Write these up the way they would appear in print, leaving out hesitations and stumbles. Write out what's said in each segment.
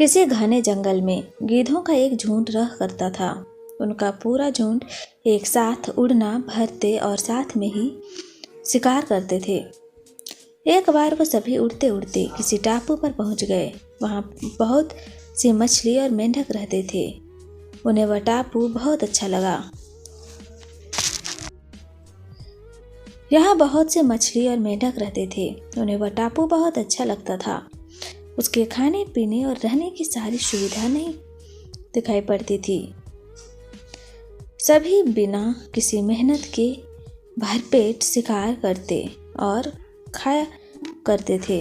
किसी घने जंगल में गीधों का एक झुंड रह करता था। उनका पूरा झुंड एक साथ उड़ना भरते और साथ में ही शिकार करते थे। एक बार वो सभी उड़ते उड़ते किसी टापू पर पहुंच गए। वहां बहुत सी मछली और मेंढक रहते थे। उन्हें वह टापू बहुत अच्छा लगा। यहाँ बहुत से मछली और मेंढक रहते थे। उन्हें वह टापू बहुत अच्छा लगता था। उसके खाने पीने और रहने की सारी सुविधा नहीं दिखाई पड़ती थी। सभी बिना किसी मेहनत के भरपेट शिकार करते और खाया करते थे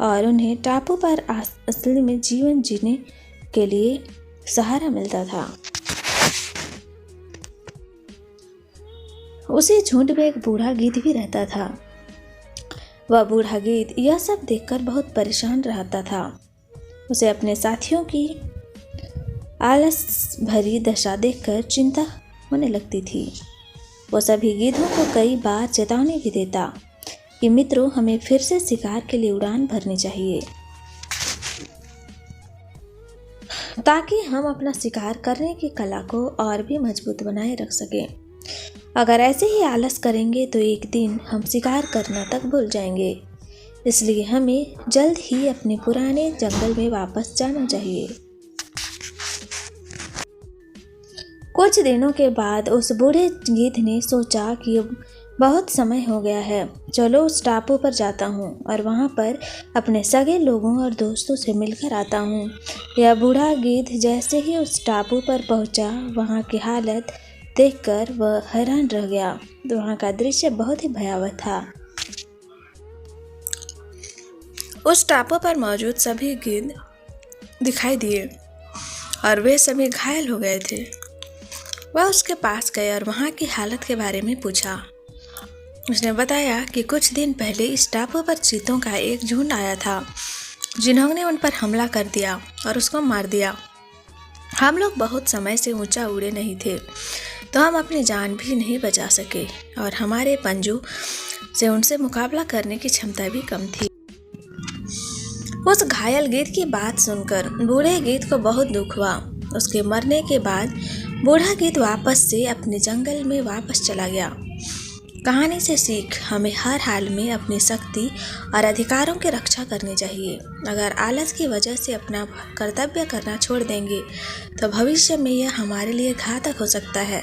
और उन्हें टापू पर असली में जीवन जीने के लिए सहारा मिलता था। उसी झुंड में एक बूढ़ा गीध भी रहता था। वह बूढ़ा गीध यह सब देखकर बहुत परेशान रहता था। उसे अपने साथियों की आलस भरी दशा देखकर चिंता होने लगती थी। वो सभी गीधों को कई बार चेतावनी भी देता कि मित्रों, हमें फिर से शिकार के लिए उड़ान भरनी चाहिए ताकि हम अपना शिकार करने की कला को और भी मजबूत बनाए रख सकें। अगर ऐसे ही आलस करेंगे तो एक दिन हम शिकार करना तक भूल जाएंगे। इसलिए हमें जल्द ही अपने पुराने जंगल में वापस जाना चाहिए। कुछ दिनों के बाद उस बूढ़े गीध ने सोचा कि अब बहुत समय हो गया है, चलो उस टापू पर जाता हूँ और वहाँ पर अपने सगे लोगों और दोस्तों से मिलकर आता हूँ। यह बूढ़ा गीध जैसे ही उस टापू पर पहुँचा, वहाँ की हालत देखकर वह हैरान रह गया। वहाँ का दृश्य बहुत ही भयावह था। उस टापू पर मौजूद सभी गीध दिखाई दिए और वे सभी घायल हो गए थे। वह उसके पास गए और वहाँ की हालत के बारे में पूछा। उसने बताया कि कुछ दिन पहले इस टापू पर चीतों का एक झुंड आया था, जिन्होंने उन पर हमला कर दिया और उसको मार दिया। हम लोग बहुत समय से ऊंचा उड़े नहीं थे, तो हम अपनी जान भी नहीं बचा सके और हमारे पंजों से उनसे मुकाबला करने की क्षमता भी कम थी। उस घायल गीध की बात सुनकर बूढ़े गीध को बहुत दुख हुआ। उसके मरने के बाद बूढ़ा गीध वापस से अपने जंगल में वापस चला गया। कहानी से सीख, हमें हर हाल में अपनी शक्ति और अधिकारों की रक्षा करनी चाहिए। अगर आलस की वजह से अपना कर्तव्य करना छोड़ देंगे तो भविष्य में यह हमारे लिए घातक हो सकता है।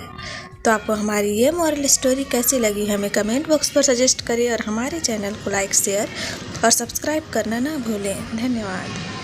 तो आपको हमारी ये मॉरल स्टोरी कैसी लगी, हमें कमेंट बॉक्स पर सजेस्ट करिए और हमारे चैनल को लाइक, शेयर और सब्सक्राइब करना ना भूलें। धन्यवाद।